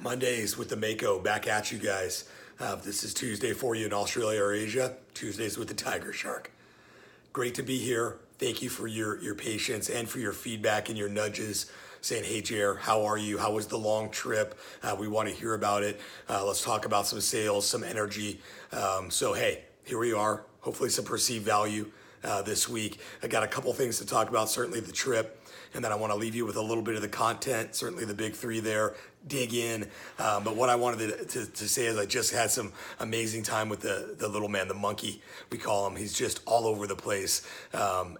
Mondays with the Mako back at you guys. This is Tuesday for you in Australia or Asia. Tuesdays with the Tiger Shark. Great to be here. Thank you for your patience and for your feedback and your nudges saying, hey, Jer, how are you? How was the long trip? We want to hear about it. Let's talk about some sales, some energy. So, hey, here we are. Hopefully some perceived value this week. I got a couple things to talk about, certainly the trip. And then I want to leave you with a little bit of the content, certainly the big three there, dig in. But what I wanted to say is I just had some amazing time with the little man, the monkey, we call him. He's just all over the place,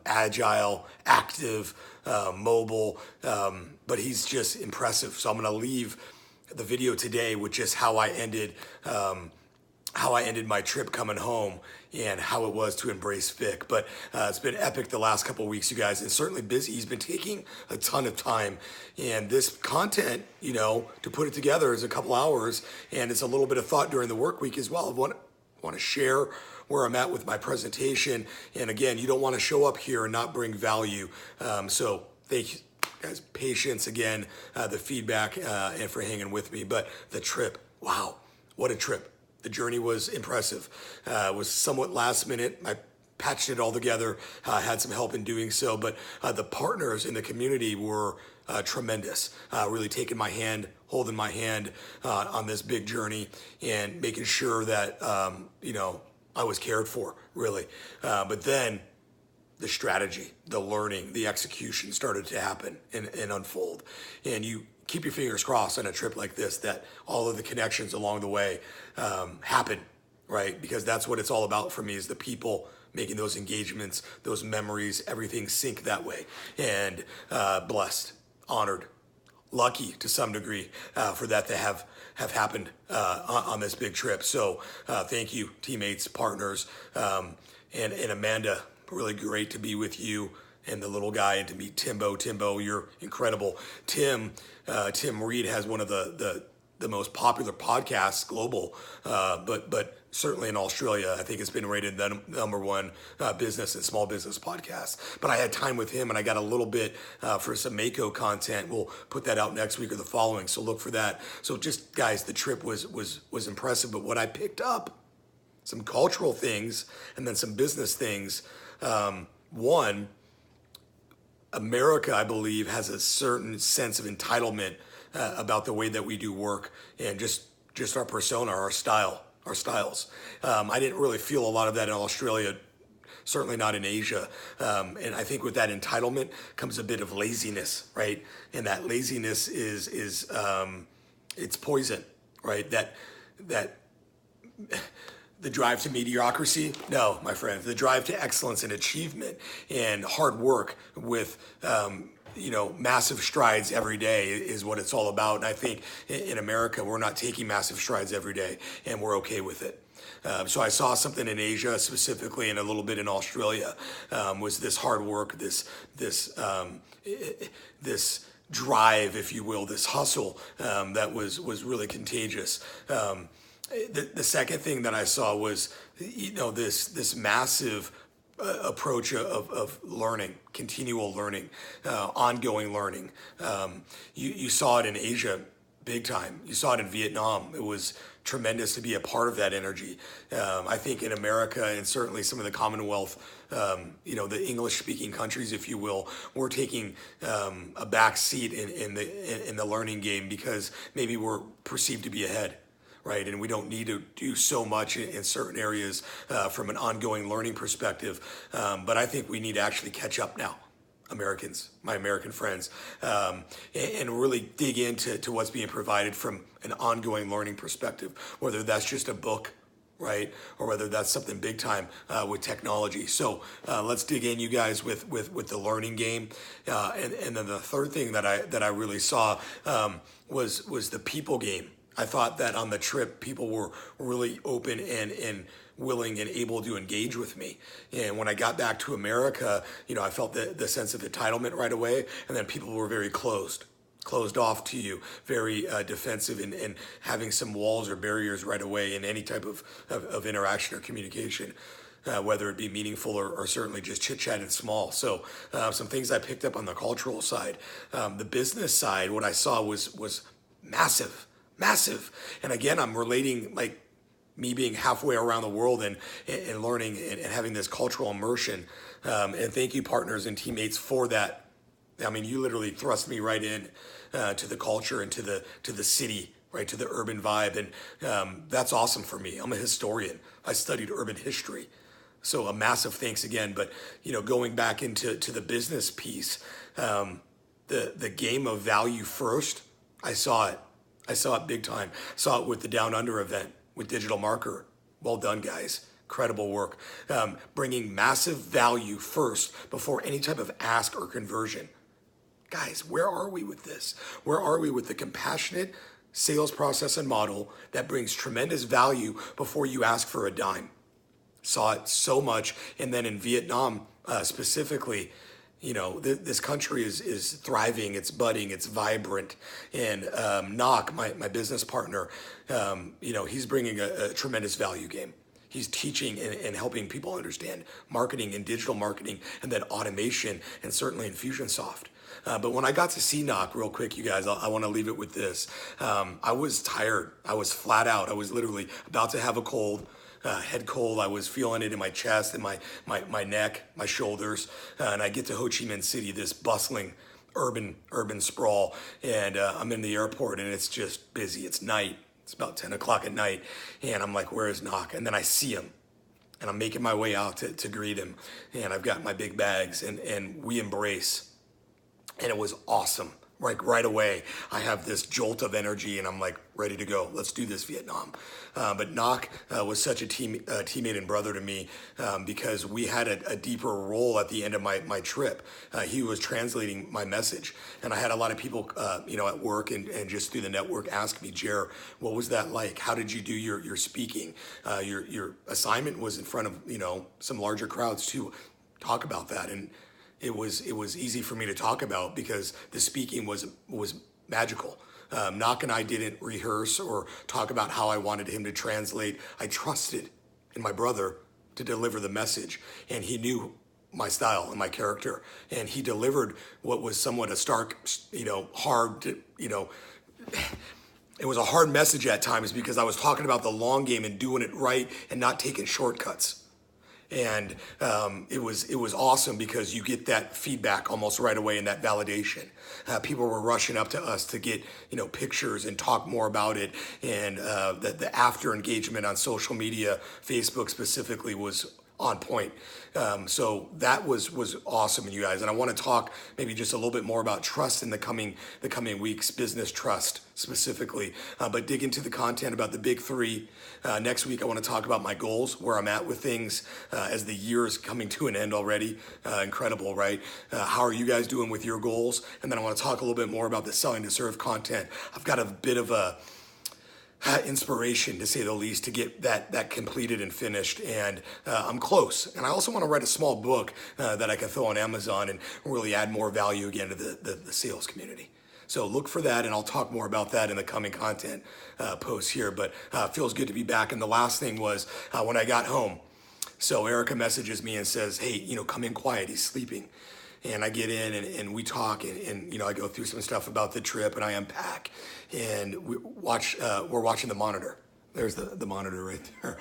agile, active, mobile, but he's just impressive. So I'm going to leave the video today with just how I ended my trip coming home and how it was to embrace Vic. But it's been epic the last couple of weeks, you guys, and certainly busy. He's been taking a ton of time. And this content, to put it together is a couple hours, and it's a little bit of thought during the work week as well. I want to share where I'm at with my presentation. And again, you don't want to show up here and not bring value. So thank you, guys. Patience again, the feedback, and for hanging with me. But the trip, wow, what a trip. The journey was impressive. It was somewhat last minute. I patched it all together, had some help in doing so, but the partners in the community were tremendous, really taking my hand, holding my hand on this big journey and making sure that, I was cared for, really. But then the strategy, the learning, the execution started to happen and unfold. And you keep your fingers crossed on a trip like this that all of the connections along the way happen, right? Because that's what it's all about for me, is the people making those engagements, those memories, everything sync that way. And blessed, honored, lucky to some degree for that to have happened on this big trip. So thank you, teammates, partners, and Amanda. Really great to be with you and the little guy, and to meet Timbo. Timbo, you're incredible. Tim Reed has one of the most popular podcasts global, but certainly in Australia, I think it's been rated the number one business and small business podcast. But I had time with him, and I got a little bit for some Mako content. We'll put that out next week or the following, so look for that. So just, guys, the trip was impressive, but what I picked up, some cultural things and then some business things. One, America, I believe, has a certain sense of entitlement about the way that we do work and just our persona, our styles. I didn't really feel a lot of that in Australia, certainly not in Asia. And I think with that entitlement comes a bit of laziness, right? And that laziness is it's poison, right? That the drive to mediocrity? No, my friends. The drive to excellence and achievement and hard work with, massive strides every day is what it's all about. And I think in America, we're not taking massive strides every day, and we're okay with it. So I saw something in Asia specifically, and a little bit in Australia, was this hard work, this drive, if you will, this hustle that was really contagious. The second thing that I saw was, this massive approach of learning, continual learning, ongoing learning. You saw it in Asia big time. You saw it in Vietnam. It was tremendous to be a part of that energy. I think in America, and certainly some of the Commonwealth, the English-speaking countries, if you will, we're taking a back seat in the learning game because maybe we're perceived to be ahead. Right, and we don't need to do so much in certain areas from an ongoing learning perspective. But I think we need to actually catch up now, Americans, my American friends, and really dig into what's being provided from an ongoing learning perspective, whether that's just a book, right, or whether that's something big time with technology. So let's dig in, you guys, with the learning game. And then the third thing that I really saw was the people game. I thought that on the trip, people were really open and willing and able to engage with me. And when I got back to America, I felt the sense of entitlement right away. And then people were very closed off to you, very defensive and having some walls or barriers right away in any type of interaction or communication. Whether it be meaningful or certainly just chit-chat and small. So some things I picked up on the cultural side. The business side, what I saw was massive massive. And again, I'm relating like me being halfway around the world and learning and having this cultural immersion. And thank you, partners and teammates, for that. I mean, you literally thrust me right in to the culture and to the city, right, to the urban vibe, and that's awesome for me. I'm a historian. I studied urban history, so a massive thanks again. But going back into the business piece, the game of value first, I saw it. I saw it big time. Saw it with the Down Under event with Digital Marker. Well done, guys. Incredible work. Bringing massive value first before any type of ask or conversion. Guys, where are we with this? Where are we with the compassionate sales process and model that brings tremendous value before you ask for a dime? Saw it so much. And then in Vietnam specifically, this country is thriving, it's budding, it's vibrant. And Knock, my business partner, he's bringing a tremendous value game. He's teaching and helping people understand marketing and digital marketing, and then automation, and certainly Infusionsoft. But when I got to see Knock, real quick, you guys, I want to leave it with this. I was tired. I was flat out. I was literally about to have a cold. Head cold. I was feeling it in my chest and my neck, my shoulders. And I get to Ho Chi Minh City, this bustling urban sprawl. And I'm in the airport and it's just busy. It's night. It's about 10 o'clock at night. And I'm like, where is Knock? And then I see him. And I'm making my way out to greet him. And I've got my big bags and we embrace. And it was awesome. Like right away, I have this jolt of energy and I'm like, ready to go. Let's do this, Vietnam. But Knock was such a teammate and brother to me because we had a deeper role at the end of my trip. He was translating my message. And I had a lot of people, at work and just through the network ask me, Jer, what was that like? How did you do your speaking? Your assignment was in front of, some larger crowds too. Talk about that. And it was easy for me to talk about because the speaking was magical. Knock and I didn't rehearse or talk about how I wanted him to translate. I trusted in my brother to deliver the message, and he knew my style and my character, and he delivered what was somewhat a stark, hard, it was a hard message at times because I was talking about the long game and doing it right and not taking shortcuts. And it was awesome because you get that feedback almost right away and that validation. People were rushing up to us to get pictures and talk more about it. And the after engagement on social media, Facebook specifically, was on point. So that was awesome, you guys. And I want to talk maybe just a little bit more about trust in the coming weeks, business trust specifically, but dig into the content about the big three. Next week, I want to talk about my goals, where I'm at with things as the year is coming to an end already. Incredible, right? How are you guys doing with your goals? And then I want to talk a little bit more about the selling to serve content. I've got a bit of a inspiration, to say the least, to get that completed and finished, and I'm close. And I also want to write a small book that I can throw on Amazon and really add more value again to the sales community. So look for that, and I'll talk more about that in the coming content posts here. But feels good to be back. And the last thing was when I got home. So Erica messages me and says, hey, come in quiet, he's sleeping. And I get in and we talk and I go through some stuff about the trip and I unpack and we're watching the monitor. There's the monitor right there.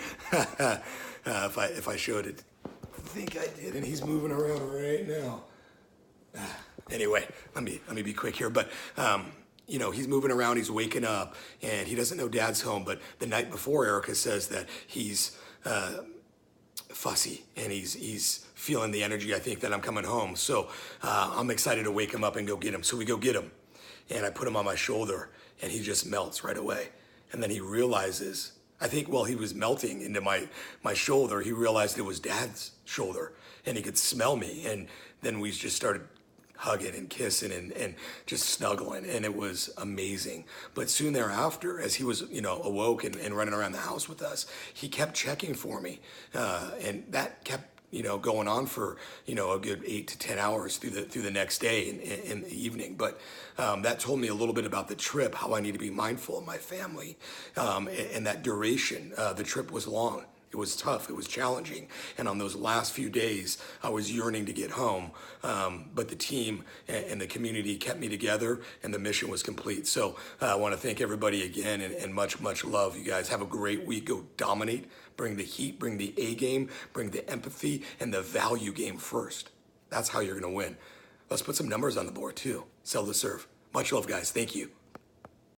If I showed it, I think I did, and he's moving around right now. Anyway, let me be quick here, but he's moving around, he's waking up, and he doesn't know Dad's home. But the night before, Erica says that he's fussy and he's feeling the energy, I think, that I'm coming home. So I'm excited to wake him up and go get him. So we go get him, and I put him on my shoulder, and he just melts right away. And then he realizes, I think while he was melting into my shoulder, he realized it was Dad's shoulder, and he could smell me. And then we just started hugging and kissing and just snuggling, and it was amazing. But soon thereafter, as he was awoke and running around the house with us, he kept checking for me, and that kept going on for a good 8 to 10 hours through the next day in the evening. But that told me a little bit about the trip, how I need to be mindful of my family, and that duration. The trip was long. It was tough. It was challenging. And on those last few days, I was yearning to get home. But the team and the community kept me together, and the mission was complete. So I want to thank everybody again, and much, much love. You guys have a great week. Go dominate. Bring the heat, bring the A game, bring the empathy, and the value game first. That's how you're going to win. Let's put some numbers on the board too. Sell to serve. Much love, guys. Thank you.